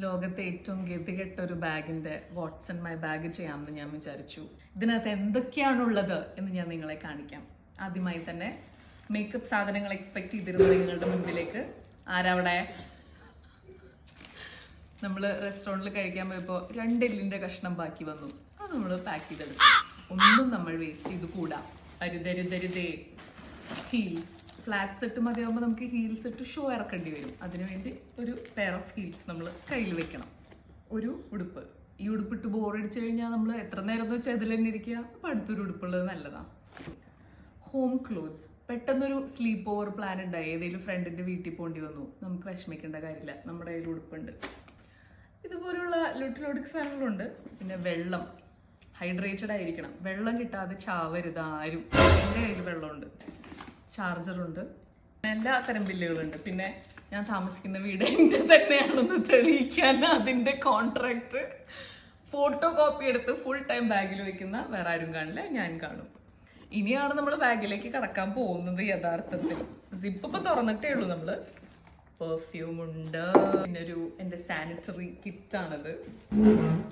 ലോകത്തെ ഏറ്റവും ഗതികെട്ട ഒരു ബാഗിന്റെ വാട്ട്സൺ മൈ ബാഗ് ചെയ്യാമെന്ന് ഞാൻ വിചാരിച്ചു. ഇതിനകത്ത് എന്തൊക്കെയാണുള്ളത് എന്ന് ഞാൻ നിങ്ങളെ കാണിക്കാം. ആദ്യമായി തന്നെ മേക്കപ്പ് സാധനങ്ങൾ എക്സ്പെക്ട് ചെയ്തിരുന്നത് നിങ്ങളുടെ മുൻപിലേക്ക്. ആരവിടെ? നമ്മൾ റെസ്റ്റോറൻറ്റിൽ കഴിക്കാൻ പോയപ്പോൾ 2 എല്ലിന്റെ കഷ്ണം ബാക്കി വന്നു. അത് നമ്മൾ പാക്ക് ചെയ്തെടുത്തു. ഒന്നും നമ്മൾ വേസ്റ്റ് ചെയ്ത് കൂടാ. അരുതരുതരുതേ. ഹീൽസ് ഫ്ലാറ്റ് സെറ്റ് മതിയാകുമ്പോൾ നമുക്ക് ഹീൽസ് ഇട്ട് ഷോ ഇറക്കേണ്ടി വരും. അതിനുവേണ്ടി ഒരു പെയർ ഓഫ് ഹീൽസ് നമ്മൾ കയ്യിൽ വെക്കണം. ഒരു ഉടുപ്പ്. ഈ ഉടുപ്പിട്ട് ബോറടിച്ചു കഴിഞ്ഞാൽ നമ്മൾ എത്ര നേരം എന്ന് വെച്ചാൽ അതിൽ തന്നെ ഇരിക്കുക. അപ്പം അടുത്തൊരു ഉടുപ്പുള്ളത് നല്ലതാണ്. Home clothes. പെട്ടെന്നൊരു സ്ലീപ്പ് ഓവർ പ്ലാൻ ഉണ്ടായി. ഏതെങ്കിലും ഫ്രണ്ടിൻ്റെ വീട്ടിൽ പോകേണ്ടി വന്നു. നമുക്ക് വിഷമിക്കേണ്ട കാര്യമില്ല, നമ്മുടെ കയ്യിൽ ഉടുപ്പുണ്ട്. ഇതുപോലുള്ള ലുട്ടിലൊടുക്ക് സാധനങ്ങളുണ്ട്. പിന്നെ വെള്ളം. ഹൈഡ്രേറ്റഡ് ആയിരിക്കണം. വെള്ളം കിട്ടാതെ ചാവരുത് ആരും. എൻ്റെ കയ്യിൽ വെള്ളമുണ്ട്. ചാർജറുണ്ട്. എല്ലാ തരം ബില്ലുകളുണ്ട്. പിന്നെ ഞാൻ താമസിക്കുന്ന വീട് എൻ്റെ തന്നെയാണെന്ന് തെളിയിക്കാൻ അതിൻ്റെ കോൺട്രാക്ട് ഫോട്ടോ കോപ്പി എടുത്ത് ഫുൾ ടൈം ബാഗിൽ വെക്കുന്ന വേറെ ആരും കാണില്ല, ഞാൻ കാണും. ഇനിയാണ് നമ്മൾ ബാഗിലേക്ക് കടക്കാൻ പോകുന്നത് യഥാർത്ഥത്തിൽ. സിപ്പ് ഇപ്പം തുറന്നിട്ടേ ഉള്ളൂ നമ്മൾ. പെർഫ്യൂം ഉണ്ട്. പിന്നെ എൻ്റെ സാനിറ്ററി കിറ്റാണിത്.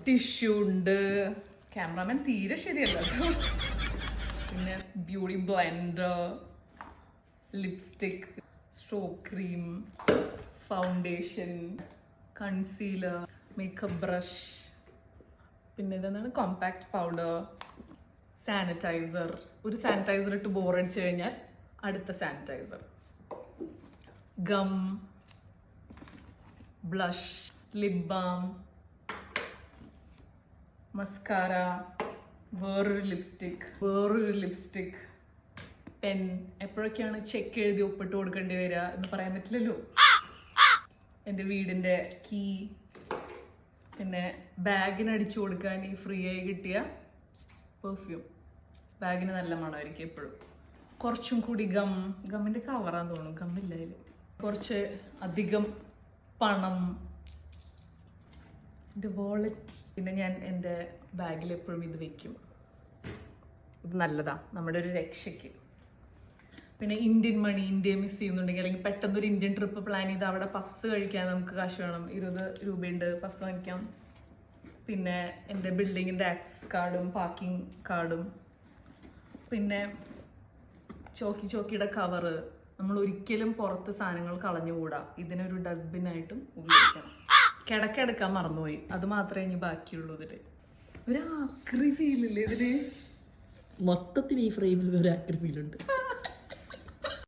ടിഷ്യൂ ഉണ്ട്. ക്യാമറാമാൻ തീരെ ശരിയല്ല കേട്ടോ. പിന്നെ beauty blender, lipstick, stroke cream, foundation, concealer, makeup brush, പിന്നെ ഇതെന്താണ് കോമ്പാക്ട് പൗഡർ, സാനിറ്റൈസർ. ഒരു സാനിറ്റൈസർ ഇട്ട് ബോറടിച്ചു കഴിഞ്ഞാൽ അടുത്ത sanitiser, gum, blush, lip balm, mascara, വേറൊരു ലിപ്സ്റ്റിക്, പെൻ. എപ്പോഴൊക്കെയാണ് ചെക്ക് എഴുതി ഒപ്പിട്ട് കൊടുക്കേണ്ടി വരിക എന്ന് പറയാൻ പറ്റില്ലല്ലോ. എൻ്റെ വീടിൻ്റെ കീ. പിന്നെ ബാഗിന് അടിച്ചു കൊടുക്കാൻ ഈ ഫ്രീ ആയി കിട്ടിയ പെർഫ്യൂം. ബാഗിന് നല്ല മണമായിരിക്കും എപ്പോഴും. കുറച്ചും കൂടി ഗമ്മിൻ്റെ കവറാന്ന് തോന്നുന്നു. ഗമ്മില്ല അതിൽ. കുറച്ച് അധികം പണം, എൻ്റെ വാളറ്റ്. പിന്നെ ഞാൻ എൻ്റെ ബാഗിൽ എപ്പോഴും ഇത് വെക്കും. ഇത് നല്ലതാ നമ്മുടെ ഒരു രക്ഷയ്ക്ക്. പിന്നെ ഇന്ത്യൻ മണി. ഇന്ത്യ മിസ് ചെയ്യുന്നുണ്ടെങ്കിൽ അല്ലെങ്കിൽ പെട്ടെന്നൊരു ഇന്ത്യൻ ട്രിപ്പ് പ്ലാൻ ചെയ്ത് അവിടെ പഫ്സ് കഴിക്കാൻ നമുക്ക് കാശ് വേണം. 20 രൂപയുണ്ട്, പഫ്സ് വാങ്ങിക്കാം. പിന്നെ എൻ്റെ ബിൽഡിങ്ങിൻ്റെ ആക്സസ് കാർഡും പാർക്കിംഗ് കാർഡും. പിന്നെ ചോക്കിയുടെ കവറ്. നമ്മൾ ഒരിക്കലും പുറത്ത് സാധനങ്ങൾ കളഞ്ഞുകൂടാ. ഇതിനൊരു ഡസ്റ്റ്ബിനായിട്ടും ഉപയോഗിക്കണം. കിടക്കെടുക്കാൻ മറന്നുപോയി. അത് മാത്രമേ ഇനി ബാക്കിയുള്ളൂ. ഇതിൽ ഒരു ആക്രി ഫീലില്ലേ ഇതിന്? മൊത്തത്തിൽ ഈ ഫ്രെയിമിൽ ഒരു ആക്രി ഫീലുണ്ട്.